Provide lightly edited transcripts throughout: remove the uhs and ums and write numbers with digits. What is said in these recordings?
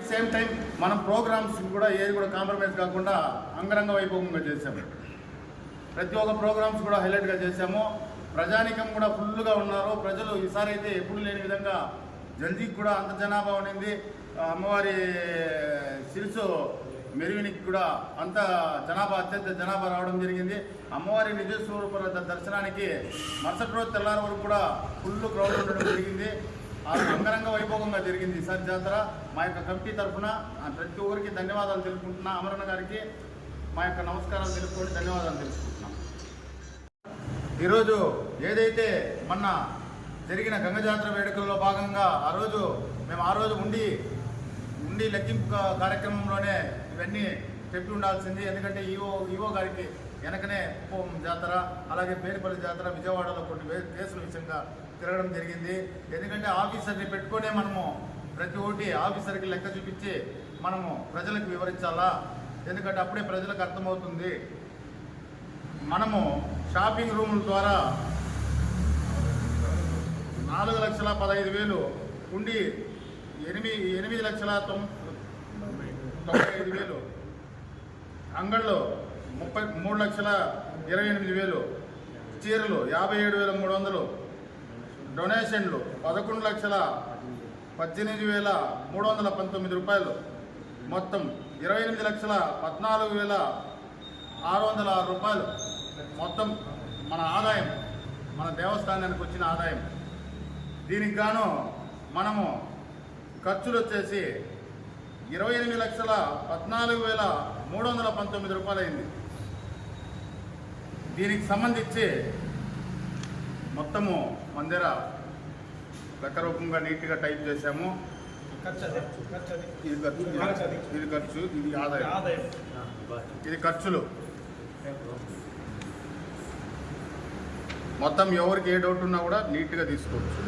Same time మనం programmes కూడా ఏది కూడా కాంప్రమైజ్ కాకుండా అంగరంగ వైభవంగా చేశాము. ప్రతి ఒక్క ప్రోగ్రామ్స్ కూడా హైలైట్గా చేశాము. ప్రజానికం కూడా ఫుల్గా ఉన్నారు. ప్రజలు ఈసారి అయితే ఎప్పుడు లేని విధంగా జల్దీకి కూడా అంత జనాభా ఉండింది. అమ్మవారి శిరసు మెరుగునికి కూడా అంత అత్యంత జనాభా రావడం జరిగింది. అమ్మవారి నిజ స్వరూప దర్శనానికి మరుసటి రోజు తెల్లారి వరకు కూడా ఫుల్ క్రౌడ్ ఉండడం జరిగింది. అంగరంగ వైభవంగా జరిగింది ఈసారి జాతర. మా యొక్క కమిటీ తరఫున ప్రతి ఒక్కరికి ధన్యవాదాలు తెలుపుకుంటున్నా. అమరన్న గారికి మా యొక్క నమస్కారాలు తెలుపుకొని ధన్యవాదాలు తెలుపుకుంటున్నాం. ఈరోజు ఏదైతే మొన్న జరిగిన గంగ జాతర వేడుకల్లో భాగంగా మేము ఆ రోజు ఉండి లెక్కింపు కార్యక్రమంలోనే ఇవన్నీ చెప్పి ఉండాల్సింది. ఎందుకంటే ఈవో గారికి వెనకనే కుప్పం జాతర, అలాగే పేరుపల్లి జాతర, విజయవాడలో కొన్ని కేసుల విషయంగా తిరగడం జరిగింది. ఎందుకంటే ఆఫీసర్ని పెట్టుకునే మనము ప్రతి ఒక్కటి ఆఫీసర్కి లెక్క చూపించి మనము ప్రజలకు వివరించాలా. ఎందుకంటే అప్పుడే ప్రజలకు అర్థమవుతుంది. మనము షాపింగ్ రూముల ద్వారా 4,15,000 ఉండి 8,95,000 అంగళ్ళు 33,28,000 చీరలు 57,300 డొనేషన్లు 11,18,319 రూపాయలు మొత్తం 28,14,606 రూపాయలు మొత్తం మన ఆదాయం, మన దేవస్థానానికి వచ్చిన ఆదాయం. దీనికి గాను మనము ఖర్చులు వచ్చేసి 28,14,319 రూపాయలు అయింది. దీనికి సంబంధించి మొత్తము మందిర లెక్క రూపంగా నీట్గా టైప్ చేశాము. ఇది ఖర్చు, ఇది ఆదాయం, ఇది ఖర్చులు. మొత్తం ఎవరికి ఏ డౌట్ ఉన్నా కూడా నీట్గా తీసుకోవచ్చు.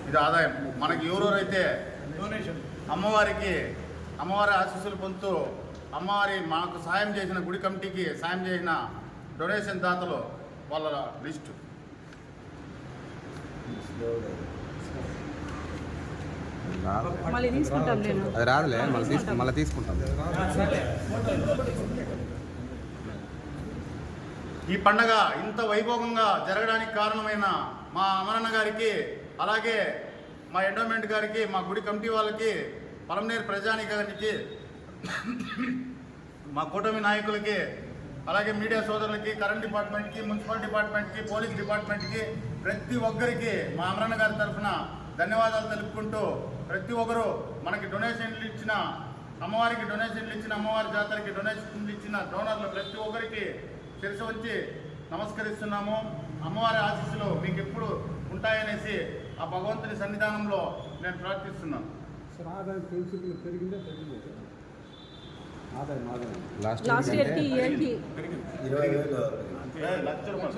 ఇది ఆదాయం. మనకి ఎవరెవరైతే అమ్మవారి ఆశీస్సులు పొందుతూ మాకు సాయం చేసిన గుడి కమిటీకి సాయం చేసిన డొనేషన్ దాతలు వాళ్ళ లిస్టు. అది రాదులే, మళ్ళీ తీసుకుంటాం. ఈ పండగ ఇంత వైభవంగా జరగడానికి కారణమైన మా అమరన్న గారికి, అలాగే మా ఎండోమెంట్ గారికి, మా గుడి కమిటీ వాళ్ళకి, పలమనేరు ప్రజానికానికి, మా కూటమి నాయకులకి, అలాగే మీడియా సోదరులకి, కరెంట్ డిపార్ట్మెంట్కి, మున్సిపల్ డిపార్ట్మెంట్కి, పోలీస్ డిపార్ట్మెంట్కి, ప్రతి ఒక్కరికి మా అమరన్న గారి తరఫున ధన్యవాదాలు తెలుపుకుంటూ, ప్రతి ఒక్కరు మనకి డొనేషన్లు ఇచ్చిన, అమ్మవారికి డొనేషన్లు ఇచ్చిన, అమ్మవారి జాతరకి డొనేషన్లు ఇచ్చిన డోనర్లు ప్రతి ఒక్కరికి శిరసు వంచి నమస్కరిస్తున్నాము. అమ్మవారి ఆశీస్సులు మీకు ఎప్పుడు ఉంటాయనేసి ఆ భగవంతుని సన్నిధానంలో నేను ప్రార్థిస్తున్నాను. లాస్ట్ ఇయర్కి ఈ ఇయర్కి 20,000 లక్ష రూపాయలు.